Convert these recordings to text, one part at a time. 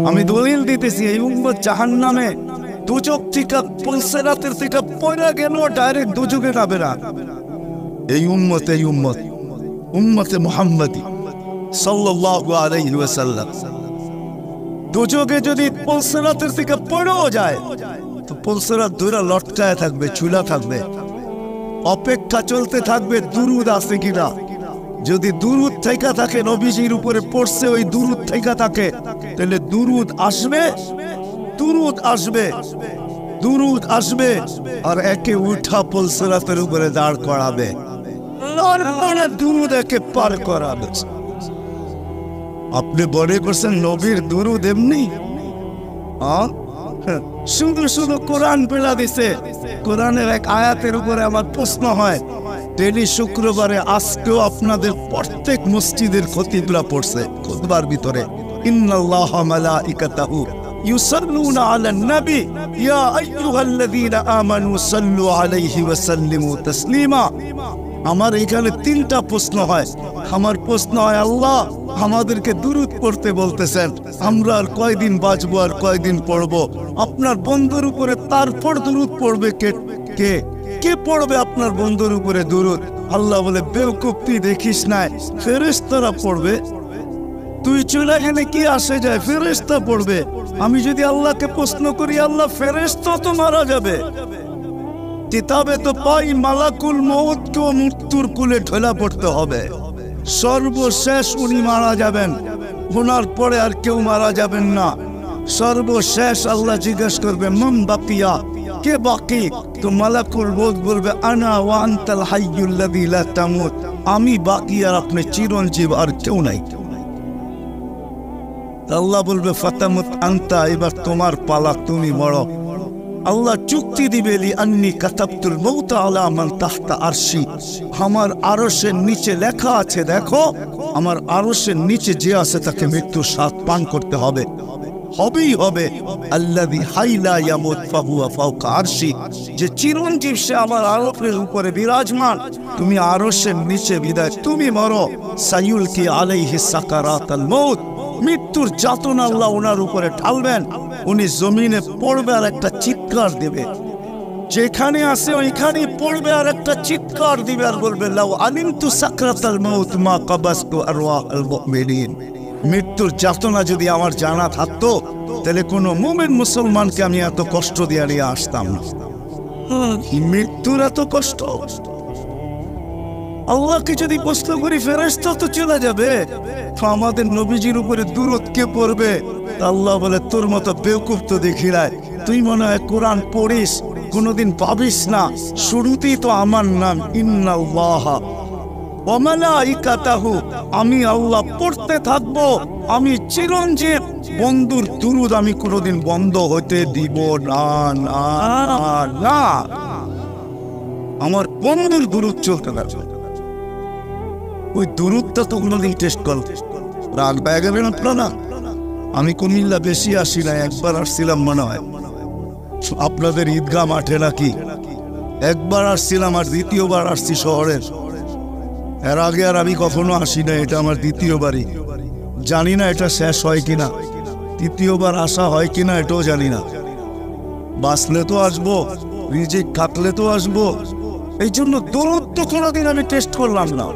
আমি দলিল দিতেছি এই উম্মত জাহান্নামে দুজক থেকে পুলসেরাতের থেকে পয়রা গেল ডাইরেক্ট দুজকে যাবে না। এই উম্মতে মুহাম্মাদি সাল্লাল্লাহু আলাইহি ওয়াসাল্লাম দুজকে যদি পুলসেরাতের থেকে পড়েও যায় তো পুলসেরাত ধরে লটকায় থাকবে, চুলা থাকবে, অপেক্ষা চলতে থাকবে দুরুদ আছে কিনা। যদি দুরুদ থেকে থাকে, নবীজির উপরে পড়ছে, ওই দুরুদ থেকে থাকে, তাহলে দুরুদ আসবে আর একে উঠা পুলসেরাতের উপরে দাঁড় করাবে, দুরুদ একে পার করাবে। আপনি মনে করছেন নবীর দুরুদ এমনি? শুধু শুধু কোরআন পেলা দিছে। কোরআনের এক আয়াতের উপরে আমার প্রশ্ন হয়, ডেলি শুক্রবারে আজকেও আপনাদের প্রত্যেক মসজিদের খতিবরা পড়ছে খুতবার ভিতরে, ইন্নাল্লাহা মালাইকাতাহু ইউসাল্লুনা আলান নবী ইয়া আইয়ুহাল্লাযীনা আমানু সাল্লু আলাইহি ওয়া সাল্লিমু তাসলিমা। আমার এখানে তিনটা প্রশ্ন হয়। আমার প্রশ্ন হয়, আল্লাহ আমাদেরকে দুরুদ পড়তে বলতেছেন, আমরা আর কয়দিন বাঁচবো, আর কয়দিন পড়বো? আপনার বন্ধুর উপরে তারপর দুরুদ পড়বে কে? কে পড়বে আপনার বন্ধুর উপরে দুরুদ? আল্লাহ বলে, বেওকুফ তুই দেখিস নাই, ফেরেশতারা পড়বে। তুই চলে গেলে কি আসে যায়, ফেরেশতা পড়বে। আমি যদি আল্লাহকে প্রশ্ন করি, আল্লাহ ফেরেশতা তো মারা যাবে, কিতাবে তো পাই মালাকুল মউতকেও মৃত্যুর কুলে ঢেলা পড়তে হবে। সর্বশেষ উনি মারা যাবেন, ওনার পরে আর কেউ মারা যাবেন না। সর্বশেষ আল্লাহ জিজ্ঞেস করবে, মান বাকিয়া, কে বাকি? তো মালাকুল মউত বলবে, আনা ওয়া আনতাল হাইয়ুল্লাযী লা তামুত, আমি বাকি আর আপনি চিরঞ্জীব, আর কেউ নাই। আল্লাহ বলবে, ফাতামুত আনতা, এবার তোমার পালা, তুমি মরো। আল্লাহ চুক্তি দিবে, লি আন্নি কাতাবতুল মউত আলা মান তাহতা আরশি, আমার আরশের নিচে লেখা আছে, দেখো আমার আরশের নিচে যে আছে তাকে মৃত্যুর স্বাদ পান করতে হবে, হবেই হবে। আল্লাযী হাইলা ইয়ামুত ফাহুয়া ফাওকা আরশি, যে চিরঞ্জীব সে আমার আরশের উপরে বিরাজমান, তুমি আরশের নিচে বিদায় তুমি মরো। সায়ুলকি আলাইহি সাকারাতাল মউত, মৃত্যুর যাতনা আল্লাহ ওনার উপরে ঢালবেন, উনি জমিনে পড়বে আর একটা চিৎকার দেবে, যেখানে আছে ওইখানে পড়বে আর একটা চিৎকার দিবে আর বলবে, লাউ আলিমতু সাকরাতাল মউত মা কাবাসতু আরওয়াহাল মুমিনিন। মৃত্যুর যাতনা যদি আমার জানা থাকতো, তাহলে কোনো মুমিন মুসলমানকে আমি এত কষ্ট দিয়ে নিয়ে আসতাম না। মৃত্যুর এত কষ্ট, আল্লাহকে যদি প্রশ্ন করি, ফেরেশতা তো চলে যাবে, আমাদের নবীজির উপরে দুরূদ কে পড়বে? আল্লাহ বলে, তোর মতো বেওকুফ তো দেখি নাই, তুই মনে হয় কোরআন পড়িস, কোনোদিন পাবিস না। শুরুতেই তো আমার নাম, ইন্নাল্লাহা ওয়া মালাইকাতাহু, আমি আল্লাহ পড়তে থাকবো, আমি চিরঞ্জীব, বন্ধুর দুরূদ আমি কোনোদিন বন্ধ হতে দিব না, না না, আমার বন্ধুর দুরূদ চলতে থাকবে। ওই দুরূদটা তো কোনোদিন টেস্ট কর, রাগ পেয়ে গেলেন আপনারা। আমি কুমিল্লা বেশি আসি না, একবার আসছিলাম মনে হয় আপনাদের ঈদগাহ মাঠে নাকি, একবার আসছিলাম, আর দ্বিতীয়বার আসছি শহরের। এর আগে আর আমি কখনো আসি না, এটা আমার দ্বিতীয়বারই। জানি না এটা শেষ হয় কিনা, তৃতীয়বার আসা হয় কিনা এটাও জানি না। বাঁচলে তো আসবো, রিজিক থাকলে তো আসবো। এই জন্য দরুদ তো কোনোদিন আমি টেস্ট করলাম না,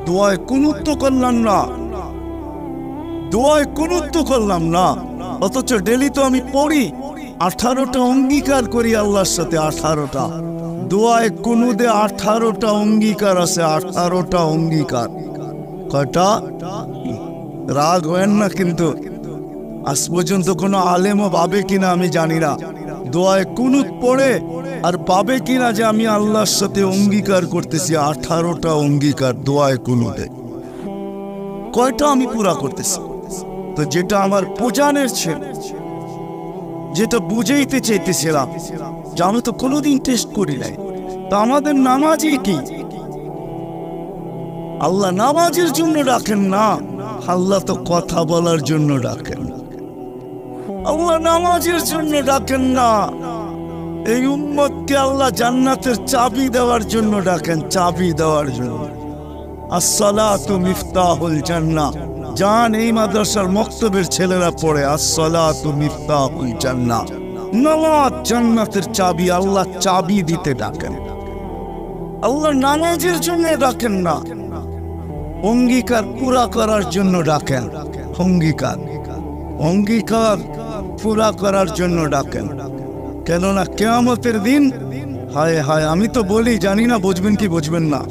দোয়ায় কুনুত তো করলাম না, দোয়ায় কুনুত তো করলাম না। অথচ ডেলি তো আমি পড়ি, 18টা অঙ্গীকার করি আল্লাহর সাথে, 18টা দোয়ায় কুনুদে 18টা অঙ্গীকার আছে, 18টা অঙ্গীকার। কয়টা? রাগ হয় না কিন্তু, আজ পর্যন্ত কোনো আলেমও ভাবে কিনা আমি জানি না, দোয়ায় কুনুত পড়ে আর পাবে কিনা যে আমি আল্লাহর সাথে অঙ্গীকার করতেছি। 18টা অঙ্গীকার দোয়ায় কুনুতে, কয়টা আমি পুরা করতেছি? তো যেটা আমার বোঝানোর ছিল, যেটা বুঝাইতে চাইতেছিলাম, যে আমি তো কোনোদিন টেস্ট করি নাই। তো আমাদের নামাজই কি? আল্লাহ নামাজের জন্য ডাকেন না, আল্লাহ তো কথা বলার জন্য ডাকেন। আল্লাহ নামাজের জন্য ডাকেন না, এই উম্মতকে আল্লাহ জান্নাতের চাবি দেওয়ার জন্য ডাকেন, চাবি দেওয়ার জন্য। আসসালাতু মিফতাহুল জান্নাহ, জান এই মাদ্রাসার মক্তবের ছেলেরা পড়ে আসসালাতু মিফতাহুল জান্নাহ, নামাজ জান্নাতের চাবি। আল্লাহ চাবি দিতে ডাকেন, আল্লাহ নামাজের জন্য ডাকেন না, অঙ্গীকার পুরা করার জন্য ডাকেন। অঙ্গীকার পুরা করার জন্য ডাকেন। কেননা কিয়ামতের দিন, হায় হায়, আমি তো বলি, জানি না বুঝবেন কি বুঝবেন না,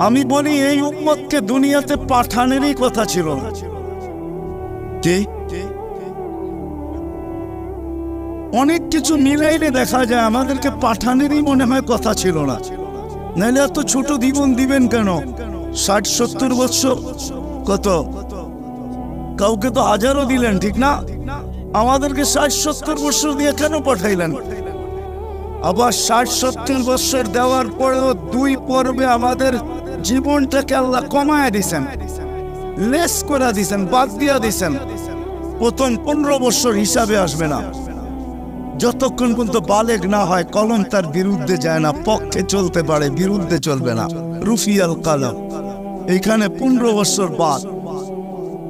আমি বলি এই উম্মতকে দুনিয়াতে পাঠানেরই কথা ছিল না। অনেক কিছু মিলাইলে দেখা যায় আমাদেরকে পাঠানেরই মনে হয় কথা ছিল না। নাহলে এত ছোট জীবন দিবেন কেন? 60-70 বছর, কত কাউকে তো হাজারও দিলেন, ঠিক না? আমাদেরকে 60-70 বছর দিয়ে কেন পাঠাইলেন? আবার 60-70 বছর দেওয়ার পরেও 2 পর্বে আমাদের জীবনটাকে আল্লাহ কমায় দিছেন, লেস করে দিছেন, বাদ দিয়া দিছেন। প্রথম 15 বছর হিসাবে আসবে না, যতক্ষণ পর্যন্ত বালেগ না হয়, কলম তার বিরুদ্ধে যায় না, পক্ষে চলতে পারে, বিরুদ্ধে চলবে না। রুফিয়াল কালাম, এইখানে 15 বছর বাদ।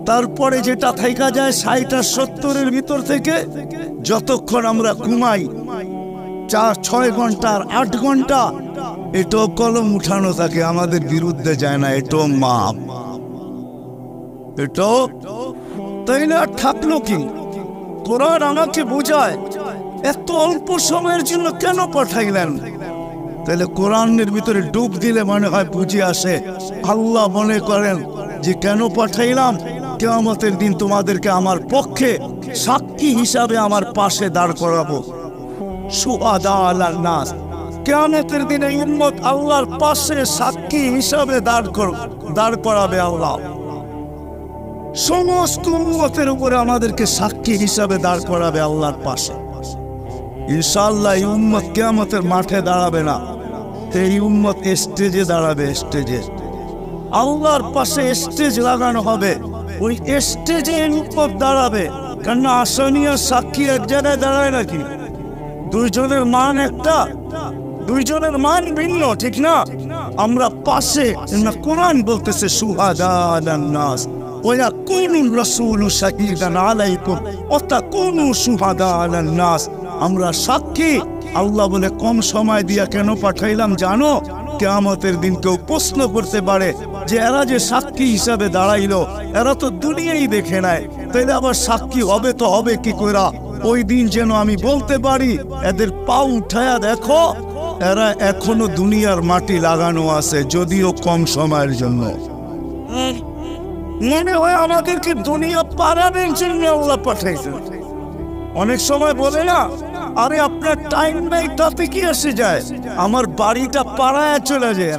তারপরে যেটা থাইকা যায় 60-70-এর ভিতর থেকে, যতক্ষণ আমরা ঘুমাই 4-6 ঘন্টা আর 8 ঘন্টা, এটাও কলম উঠানো থাকে, আমাদের বিরুদ্ধে যায় না, এটাও মাপ, এটাও। তাই না? থাকলো কি? কোরআন আমাকে বোঝায় এত অল্প সময়ের জন্য কেন পাঠাইলেন। তাহলে কোরআনের ভিতরে ডুব দিলে মনে হয় বুঝে আসে। আল্লাহ মনে করেন যে কেন পাঠাইলাম, কিয়ামতের দিন তোমাদেরকে আমার পক্ষে সাক্ষী হিসাবে আমার পাশে দাঁড় করাবো। শুহাদা আলান নাস, কিয়ামতের দিনে উম্মত আল্লাহর পাশে সাক্ষী হিসাবে দাঁড় করাবে আল্লাহ। সমস্ত উম্মতের উপরে আমাদেরকে সাক্ষী হিসাবে দাঁড় করাবে আল্লাহর পাশে। ইনশাআল্লাহ এই উম্মত কিয়ামতের মাঠে দাঁড়াবে না, এই উম্মত স্টেজে দাঁড়াবে। স্টেজে আল্লাহর পাশে স্টেজ লাগানো হবে, ওই স্টেজে উম্মত দাঁড়াবে। কেন আসামি আর সাক্ষী এক জায়গায় দাঁড়ায় নাকি? দুইজনের মান একটা, দুইজনের মান ভিন্ন, ঠিক না? আমরা পাশে, কোরআন বলতেছে শুহাদা আলান নাস ওয়া ইয়াকুনুর রাসূলু শাহীদান আলাইকুম ওয়া তাকুনু শুহাদা আলান নাস। আমরা সাক্ষী। আল্লাহ বলে কম সময় দিয়া কেন পাঠাইলাম জানো? কিয়ামতের দিন কেউ প্রশ্ন করতে পারে যে এরা যে সাক্ষী হিসাবে দাঁড়াইলো, এরা তো দুনিয়াই দেখে নেয়, তাইলে আবার সাক্ষী হবে তো হবে কি কইরা? ওই দিন যেন আমি বলতে পারি এদের পা উঠায়া দেখো, এরা এখনো দুনিয়ার মাটি লাগানো আছে, যদিও কম সময়ের জন্য। মনে হয় আমাদেরকে দুনিয়া পারাবের জন্য আল্লাহ পাঠাইছেন। অনেক সময় বলে না, আরে আপনার টাইম নাই, তাতে কি এসে যায়, আমার বাড়িটা পাড়ায় চলে যায়।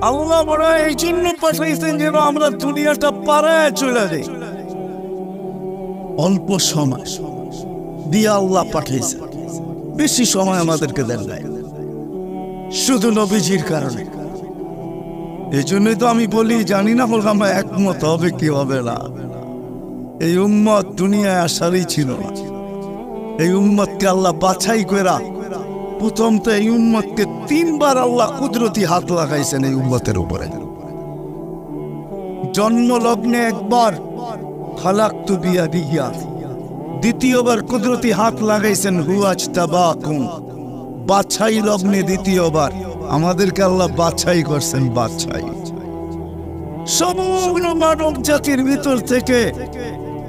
আল্লাহ বড় এই জন্য পাঠাইছেন যেন আমরা দুনিয়াটা পাড়ায় চলে যাই। অল্প সময় দিয়ে আল্লাহ পাঠাইছেন, বেশি সময় আমাদেরকে দেন নাই, শুধু নবীজির কারণে। এই জন্যই তো আমি বলি, জানি না বলবো আমরা একমত হবে কি হবে না। এই উম্মত দুনিয়ায় আসারই ছিল না। এই উম্মতকে আল্লাহ বাছাই করা, প্রথম তো এই উম্মতকে 3 বার আল্লাহ কুদরতি হাত লাগাইছেন এই উম্মতের উপরে। জন্ম লগ্নে একবার খালাকতু বিয়াদিহি, দ্বিতীয়বার কুদরতি হাত লাগাইছেন হুয়াজতাবাকুম, বাছাই লগ্নে দ্বিতীয়বার আমাদেরকে আল্লাহ বাছাই করছেন। বাছাই সমগ্র মানব জাতির ভিতর থেকে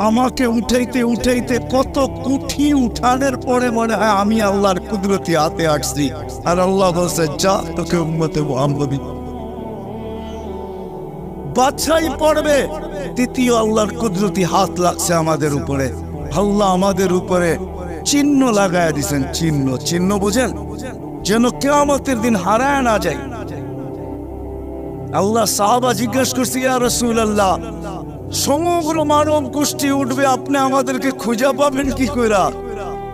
আমাকে উঠাইতে উঠাইতে কত কুঠি উঠানোর পরে মনে হয় আমি আল্লাহর কুদরতি হাতে আসছি, আর আল্লাহ বলছে যা, তোকে উম্মতে মুহাম্মদী বাছাই পড়বে। তৃতীয় আল্লাহর কুদরতি হাত লাগছে আমাদের উপরে। আল্লাহ আমাদের উপরে চিহ্ন লাগায় দিছেন। চিহ্ন বুঝেন, যেন কিয়ামতের দিন হারায় না যায়। আল্লাহ সাহাবা জিজ্ঞাসা করছে, ইয়া রাসূলুল্লাহ, সমগ্র মানব গোষ্ঠী উঠবে, আপনি আমাদেরকে খুঁজে পাবেন কি কইরা?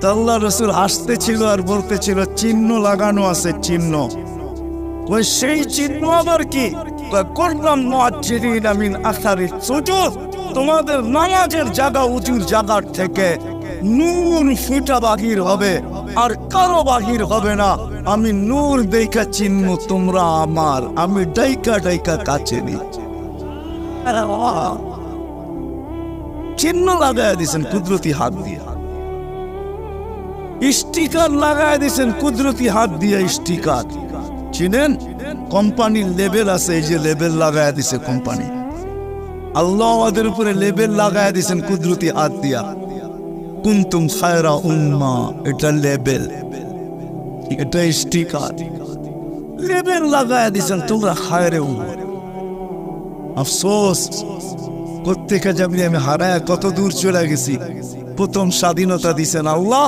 তা আল্লাহ রাসূল হাসতেছিল আর বলতেছিল, চিহ্ন লাগানো আছে, চিহ্ন। কই সেই চিহ্ন আবার কি? করলাম মুআজ্জিরিনা মিন আসারি সুজুদ, তোমাদের নামাজের জায়গা উঁচুর জায়গার থেকে নূর ফুটা বাহির হবে, আর কারো বাহির হবে না। আমি নূর দেখা চিহ্ন তোমরা আমার, আমি ডাইকা ডাইকা কাছে নি। চিহ্ন লাগায় দিয়েছেন কুদরতি হাত দিয়ে, স্টিকার লাগায় দিয়েছেন কুদরতি হাত দিয়ে। স্টিকার চিনেন? কোম্পানির লেবেল আছে, এই যে লেবেল লাগায় দিছে কোম্পানি। আল্লাহ আমাদের উপরে লেবেল লাগায় দিয়েছেন কুদরতি হাত দিয়া। কুনতুম খায়রা উম্মাহ, এটা লেবেল, এটা স্টিকার, লেবেল লাগায় দিয়েছেন তোমরা খায়রে উম্মাহ। আফসোস কোত্থেকে যাবি আমি হারায় কত দূর চলে গেছি। প্রথম স্বাধীনতা দিছেন আল্লাহ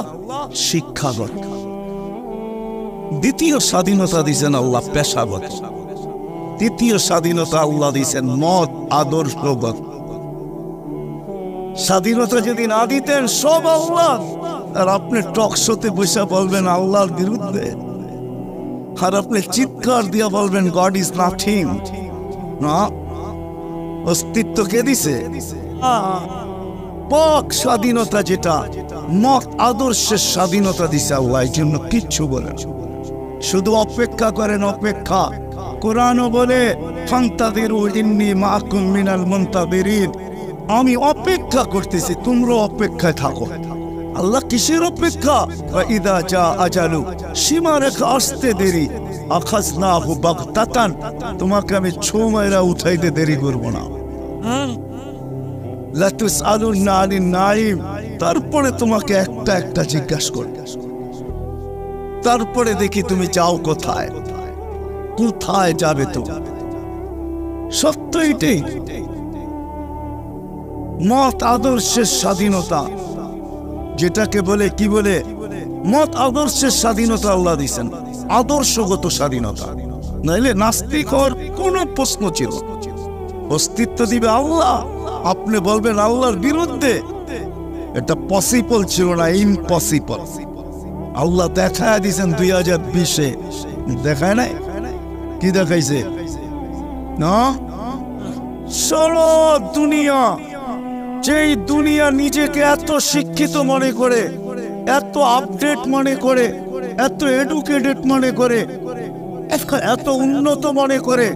শিক্ষাগত, দ্বিতীয় স্বাধীনতা দিছেন আল্লাহ পেশাগত, তৃতীয় স্বাধীনতা আল্লাহ দিছেন মত আদর্শগত। স্বাধীনতা যদি না দিতেন সব আল্লাহ, আর আপনি টক শোতে বসে বলবেন আল্লাহর বিরুদ্ধে, আর আপনি চিৎকার দিয়ে বলবেন গড ইজ নাথিং। না, অস্তিত্ব কে দিছে? পক স্বাধীনতা, যেটা মত আদর্শের স্বাধীনতা দিছে আল্লাহ। এই জন্য কিচ্ছু বলেন, শুধু অপেক্ষা করেন, অপেক্ষা। কোরআনও বলে ফান্তাযিরু ইন্নী মাআকুম মিনাল মুনতাযিরিন, আমি অপেক্ষা করতেছি, তোমরা অপেক্ষায় থাকো। আল্লাহ কিসের অপেক্ষা? ইদা জা আজালু, সীমারেখা আসতে দেরি, আখাযনাহু বাগতাতান, তোমাকে আমি ছো মাইরা উঠাইতে দেরি করব না। লা তুসআলুনা আনিন নাঈম, তারপরে তোমাকে একটা একটা জিজ্ঞাসা করব, তারপরে দেখি তুমি যাও কোথায়, কোথায় যাবে। তো সত্য এটাই, মত আদর্শের স্বাধীনতা, যেটাকে বলে কি বলে মত আদর্শের স্বাধীনতা আল্লাহ দিয়েছেন, আদর্শগত স্বাধীনতা। নাইলে নাস্তিক হওয়ার কোনো প্রশ্ন ছিল। অস্তিত্ব দিবে আল্লাহ, আপনি বলবেন আল্লাহর বিরুদ্ধে, এটা পসিবল ছিল না, ইম্পসিবল। আল্লাহ দেখায় দিয়েছেন 2020-এ, দেখায় নাই? কি দেখাইছে? না, সারা দুনিয়া, যেই দুনিয়া নিজেকে এত শিক্ষিত মনে করে, এত আপডেট মনে করে, এত এডুকেটেড মনে করে, এত উন্নত মনে করে,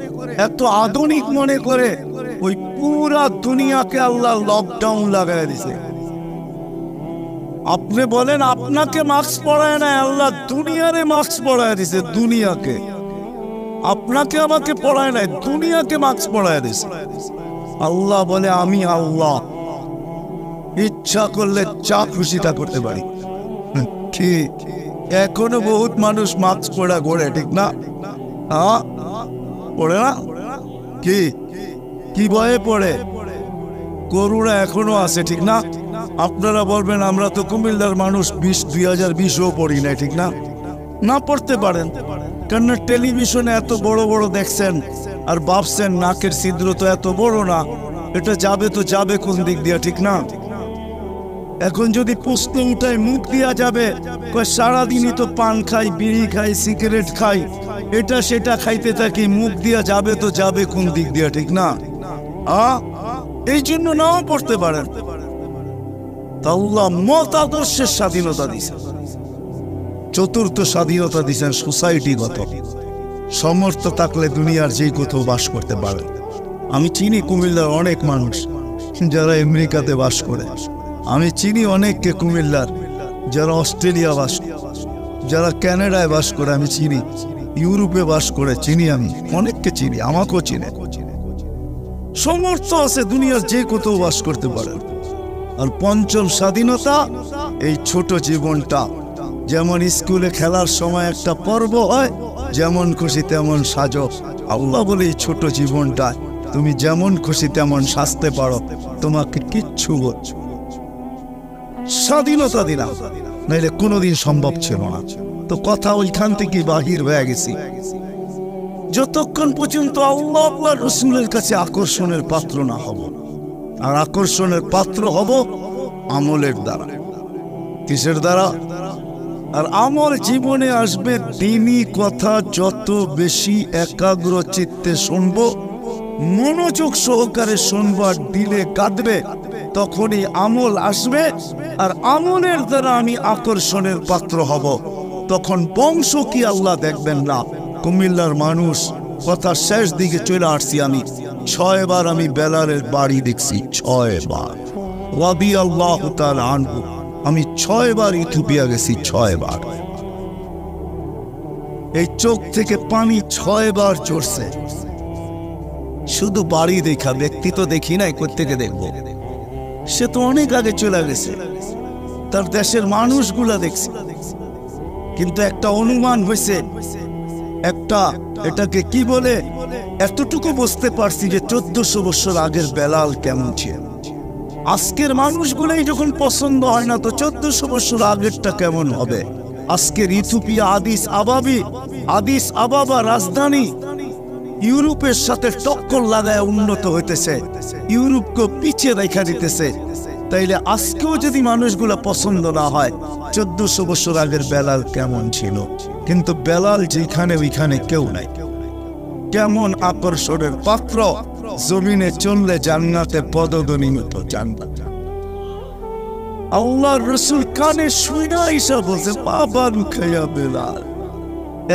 এত আধুনিক মনে করে, ওই পুরা দুনিয়াকে আল্লাহ লকডাউন লাগাই দিছে। আপনি বলেন আপনাকে মাস্ক পরায় না, আল্লাহ দুনিয়ারে মাস্ক পরায় দিছে। দুনিয়াকে, আপনাকে আমাকে পড়ায় নাই, দুনিয়াকে মাস্ক পরায় দিছে। আল্লাহ বলে আমি আল্লাহ, ইচ্ছা করলে যা খুশি তা করতে পারি। কি এখনো বহুত মানুষ মাস্ক পরা ঘোরে, ঠিক না? হ্যাঁ, পড়ে না? কি কি ভয়ে পড়ে? করুণা এখনো আছে, ঠিক না? আপনারা বলবেন আমরা তো কুমিল্লার মানুষ, 2020-ও পড়ি না, ঠিক না? না পড়তে পারেন, কেননা টেলিভিশনে এত বড় বড় দেখছেন, আর ভাবছেন নাকের ছিদ্র তো এত বড় না, এটা যাবে তো যাবে কোন দিক দিয়ে, ঠিক না? এখন যদি প্রশ্ন উঠায় মুখ দিয়া যাবে, সারাদিনই তো পান খাই, বিড়ি খাই, সিগারেট খাই, এটা সেটা খাইতে থাকি, মুখ দিয়া যাবে তো যাবে কোন দিক দিয়া, ঠিক না? এই জন্য নাও পড়তে পারেন। আল্লাহ মত আদর্শের স্বাধীনতা দিয়েছেন। চতুর্থ স্বাধীনতা দিয়েছেন সোসাইটিগত। সমর্থ থাকলে দুনিয়ার যে কোথাও বাস করতে পারে। আমি চিনি কুমিল্লার অনেক মানুষ যারা আমেরিকাতে বাস করে, আমি চিনি অনেককে কুমিল্লার যারা অস্ট্রেলিয়া বাস করে, যারা কানাডায় বাস করে, আমি চিনি ইউরোপে বাস করে, চিনি আমি অনেককে চিনি, আমাকেও চিনে। সমর্থ আছে, দুনিয়ার যে কোথাও বাস করতে পারে। আর পঞ্চম স্বাধীনতা, এই ছোট জীবনটা, যেমন স্কুলে খেলার সময় একটা পর্ব হয়, যেমন খুশি তেমন সাজো। আল্লাহ বলে এই ছোট জীবনটা তুমি যেমন খুশি তেমন সাজতে পারো, তোমাকে কিচ্ছু স্বাধীনতা দিলাম, নাইলে কোনোদিন সম্ভব ছিল না। তো কথা ওইখান থেকে বাহির হয়ে গেছি। যতক্ষণ পর্যন্ত আল্লাহ আল্লাহ রসুলের কাছে আকর্ষণের পাত্র না হব, আর আকর্ষণের পাত্র হব আমলের দ্বারা। কিসের দ্বারা? আর আমল জীবনে আসবে দ্বীনি কথা যত বেশি একাগ্র চিত্তে শুনবো, মনোযোগ সহকারে শুনবো, আর দিলে কাঁদবে, তখনই আমল আসবে। আর আমলের দ্বারা আমি আকর্ষণের পাত্র হব। তখন বংশ কি আল্লাহ দেখবেন না। কুমিল্লার মানুষ, কথা শেষ দিকে চলে আসছি আমি, 6 বার আমি বেলালের বাড়ি দেখছি, 6 বার। রাদিয়াল্লাহু তাআলা আনহু। আমি 6 বার ইথিওপিয়া গেছি, 6 বার। এই চোখ থেকে পানি 6 বার চড়ছে। শুধু বাড়ি দেখা, ব্যক্তি তো দেখি নাই, কোত্থেকে দেখবো? সে তো অনেক আগে চলে গেছে, তার দেশের মানুষগুলা দেখছে। কিন্তু একটা অনুমান হয়েছে, একটা এটাকে কি বলে, এতটুকু বুঝতে পারছি যে 1400 বছর আগের বেলাল কেমন ছিল। আজকের মানুষগুলাই যখন পছন্দ হয় না, তো 1400 বছর আগেরটা কেমন হবে? আজকের ইথিওপিয়া আদিস আবাবা রাজধানী ইউরোপের সাথে টক্কর লাগায় উন্নত হইতেছে, ইউরোপকে পিছিয়ে রেখা দিতেছে। তাইলে আজকেও যদি মানুষগুলা পছন্দ না হয়, 1400 বছর আগের বেলাল কেমন ছিল? কিন্তু বেলাল যেখানে ওইখানে কেউ নাই। কেমন আকর্ষণের পাত্র, জমিনে চললে জান্নাতে পদধ্বনি মতো জান্নাত। আল্লাহর রাসূল কানে শুনা ঈসা বলছে, বাবা রুখাইয়া বেলাল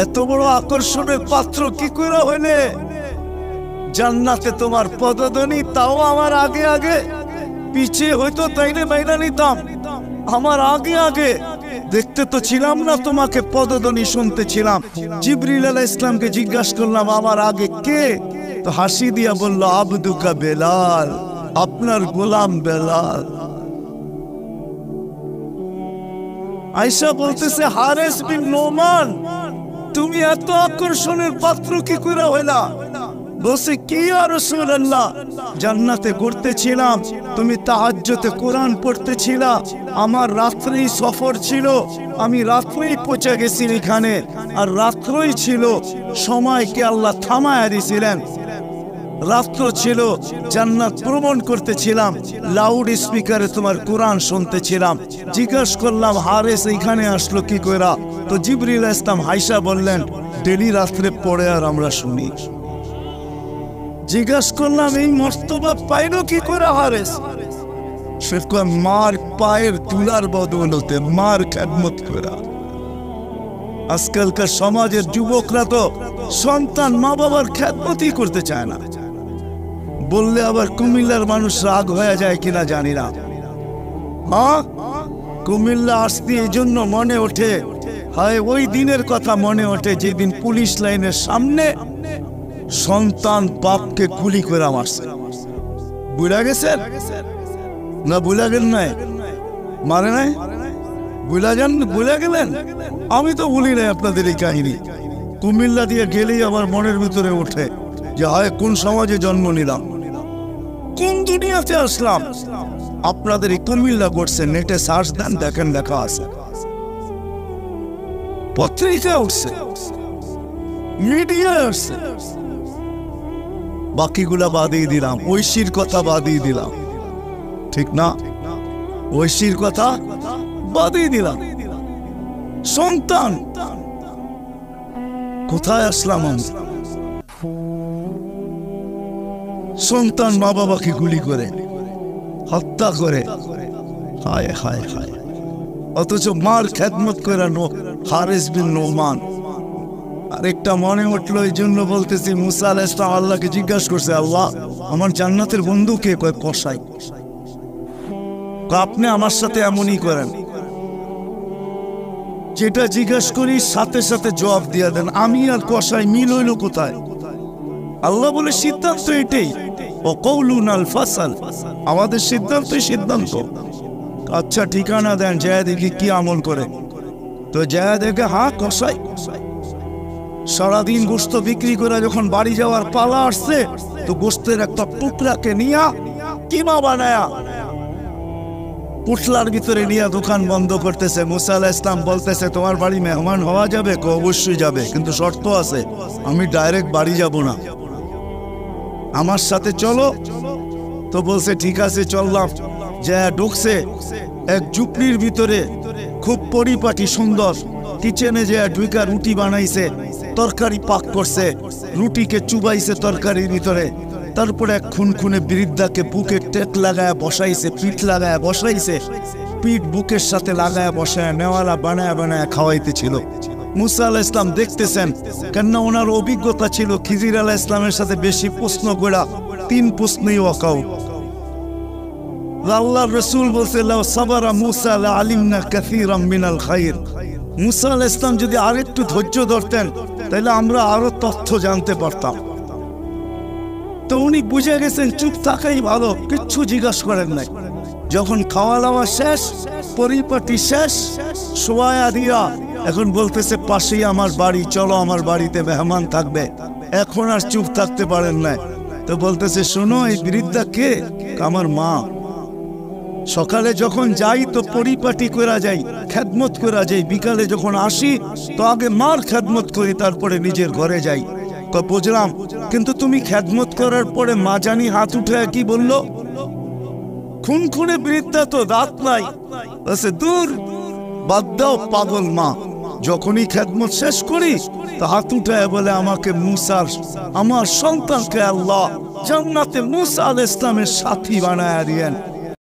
এত বড় আকর্ষণের পাত্র কি করে হইলে জান্নাতে তোমার পদধ্বনি? তাও আমার আগে আগে, পিছিয়ে হয়তো তাইলে বাইরে নিতাম, আমার আগে আগে দেখতে তো ছিলাম না, তোমাকে পদধ্বনি শুনতে ছিলাম। জিবরিল আলাইহিস সালামকে জিজ্ঞাসা করলাম, আমার আগে কে? তো হাসি দিয়া বলল, আবদুকা বেলাল, আপনার গোলাম বেলাল। আয়েশা বলতেছে, হারেস বিন নোমান, তুমি এত আকর্ষণের পাত্র কি করে হইলা? বলছে, কি ইয়া রাসূলুল্লাহ, জান্নাতে ঘুরতেছিলাম, তুমি তাহাজ্জুদে কোরআন পড়তেছিলা, আমার রাত্রেই সফর ছিল, আমি রাত্রেই পৌঁছে গেছি এখানে, আর রাত্রই ছিল, সময়কে আল্লাহ থামায়া দিয়েছিলেন, রাত্র ছিল, জান্নাত ভ্রমণ করতেছিলাম, লাউড স্পিকারে তোমার কোরআন শুনতেছিলাম। জিজ্ঞাসা করলাম, হারেস এখানে আসলো কি কইরা? তো জিবরিল আলাইহিস সালাম হাইসা বললেন, ডেলি রাত্রে পড়ে আর আমরা শুনি। জিজ্ঞাসা করলাম, এই মর্তবা পাইলো কি করে হারেস? সে কয়, মার পায়ের তুলার বদৌলতে, মার খেদমত করা। আজকালকার সমাজের যুবকরা তো সন্তান মা বাবার খেদমতই করতে চায় না। বললে আবার কুমিল্লার মানুষ রাগ হয়ে যায় কিনা জানি না। হ্যাঁ, কুমিল্লা আসতে এই জন্য মনে ওঠে, হয় ওই দিনের কথা মনে ওঠে যেদিন পুলিশ লাইনের সামনে সন্তান বাপকে গুলি করে মারছে। বুঝা গেছেন না? বুঝা গেল নাই? মারে নাই? বুঝা গেলেন? আমি তো ভুলি নাই আপনাদের এই কাহিনী। কুমিল্লা দিয়ে গেলেই আমার মনের ভিতরে ওঠে যে হয় কোন সমাজে জন্ম নিলাম, কোন দুনিয়াতে আসলাম। আপনাদের এই কুমিল্লা করছে, নেটে সার্চ দেন, দেখেন লেখা আছে, পত্রিকা উঠছে, মিডিয়া আসছে। বাকিগুলা বাদিয়ে দিলাম, ঐশীর কথা বাদিয়ে দিলাম, ঠিক না? ঐশীর কথা বাদিয়ে দিলাম। সন্তান কোথায় আসলাম আমি? সন্তান মা বাবাকে গুলি করে হত্যা করে, হায় হায় হায়, অথচ মার খেদমত করে হারেস বিন নোমান। আরেকটা মনে উঠলো, এই জন্য বলতেছি, মুসা আলাইহিস সালাম আল্লাহকে জিজ্ঞাসা করছে, আল্লাহ আমার জান্নাতের বন্ধু কে? কয় কসাই। আপনি আমার সাথে এমনই করেন, যেটা জিজ্ঞাসা করি সাথে সাথে জবাব দিয়ে দেন। আমি আর কসাই মিল হইল কোথায়? আল্লাহ বলে, সিদ্ধান্ত এটাই, ওয়াকাউলুনাল ফাসাল, আমাদের সিদ্ধান্তই সিদ্ধান্ত। আচ্ছা ঠিকানা দেন, যায় দেখি কি আমল করে। তো যায় দেখে, হ্যাঁ কসাই। সারাদিন গোস্ত বিক্রি করে যখন বাড়ি যাওয়ার পালা আসছে, তো গোস্তের একটা টুকরাকে নিয়া কিমা বানায়া পুটলার ভিতরে নিয়ে দোকান বন্ধ করতেছে। মুসা আলাইহিস সালাম বলতেছে, তোমার বাড়ি মেহমান হওয়া যাবে? অবশ্যই যাবে, কিন্তু শর্ত আছে, আমি ডাইরেক্ট বাড়ি যাব না, আমার সাথে চলো। তো বলছে ঠিক আছে চললাম। যা ঢুকছে এক ঝুপড়ির ভিতরে, খুব পরিপাটি সুন্দর, কিচেনে যে ঢুকা রুটি বানাইছে, তরকারি পাক করছে, রুটিকে চুবাইছে তরকারির ভিতরে। তারপরে এক খুনখুনে বৃদ্ধাকে বুকে টেক লাগায় বসাইছে, পিঠ লাগায় বসাইছে, পিঠ বুকের সাথে লাগায় বসায় নেওয়ালা বানায় বানায় খাওয়াইতেছিল। মুসা আলাইহিস সালাম দেখতেছেন, কেননা ওনার অভিজ্ঞতা ছিল খিজির আলাইহিস সালামের সাথে বেশি প্রশ্ন করা, 3 প্রশ্নই ওয়াকাউ। আল্লাহর রাসূল বলছে লাউ সাবারা মুসা লা আলিমনা কাসীরাম মিনাল খায়র। মুসা আলাইহিস সালাম যদি আরেকটু ধৈর্য ধরতেন তাহলে আমরা আরো তথ্য জানতে পারতাম। তো উনি বুঝে গেছেন চুপ থাকাই ভালো, কিচ্ছু জিজ্ঞাসা করেন নাই। যখন খাওয়া দাওয়া শেষ, পরিপাটি শেষ, শোয়া দিয়া এখন বলতেছে পাশেই আমার বাড়ি, চলো আমার বাড়িতে মেহমান থাকবে। এখন আর চুপ থাকতে পারেন না, তো বলতেছে শোনো এই বৃদ্ধা কে? আমার মা। সকালে যখন যাই তো পরিপাটি করা যাই, খেদমত করা যাই, বিকালে যখন আসি তো আগে মার খেদমত করি, তারপরে নিজের ঘরে যাই। তো বুঝলাম, কিন্তু তুমি খেদমত করার পরে মা জানি হাত উঠে কি বললো? খুনখুনে বৃদ্ধা তো দাঁত নাই, বলছে দূর বাদ দাও পাগল মা। যখনই খেদমত শেষ করি তো হাত উঠায় বলে আমাকে মুসার, আমার সন্তানকে আল্লাহ জান্নাতে মুসা আলাইহিস সালামের সাথী বানায়া দিয়েন।